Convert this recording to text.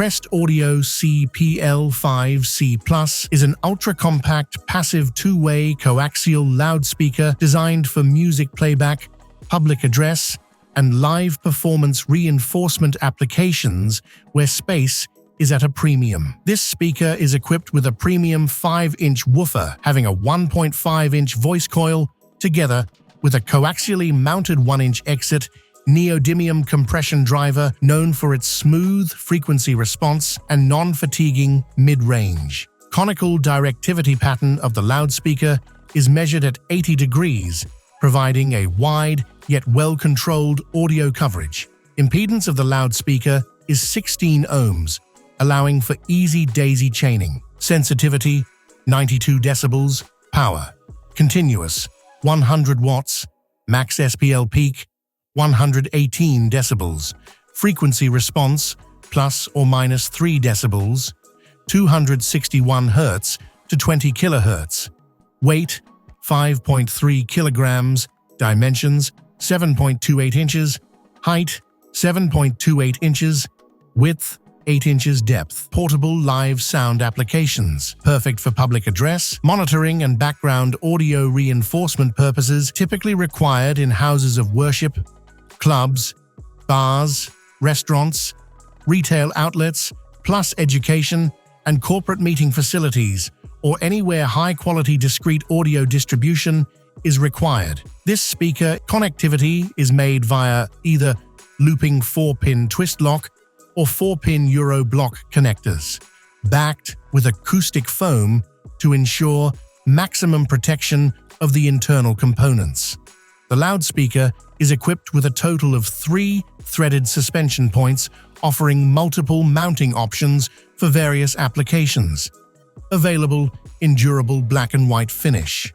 CREST Audio CPL 5C+ is an ultra-compact passive two-way coaxial loudspeaker designed for music playback, public address, and live performance reinforcement applications where space is at a premium. This speaker is equipped with a premium 5-inch woofer having a 1.5-inch voice coil together with a coaxially mounted 1-inch exit neodymium compression driver known for its smooth frequency response and non-fatiguing mid-range. Conical directivity pattern of the loudspeaker is measured at 80 degrees, providing a wide yet well-controlled audio coverage. Impedance of the loudspeaker is 16 ohms, allowing for easy daisy chaining. Sensitivity 92 decibels, power continuous 100 watts, max SPL peak 118 decibels, frequency response plus or minus 3 decibels, 261 Hz to 20 kHz, weight 5.3 kilograms, dimensions 7.28 inches, height 7.28 inches, width 8 inches depth. Portable live sound applications. Perfect for public address, monitoring and background audio reinforcement purposes typically required in houses of worship, clubs, bars, restaurants, retail outlets, plus education and corporate meeting facilities, or anywhere high-quality discrete audio distribution is required. This speaker connectivity is made via either looping 4-pin twist lock or 4-pin Euro block connectors, backed with acoustic foam to ensure maximum protection of the internal components. The loudspeaker is equipped with a total of 3 threaded suspension points offering multiple mounting options for various applications. Available in durable black and white finish.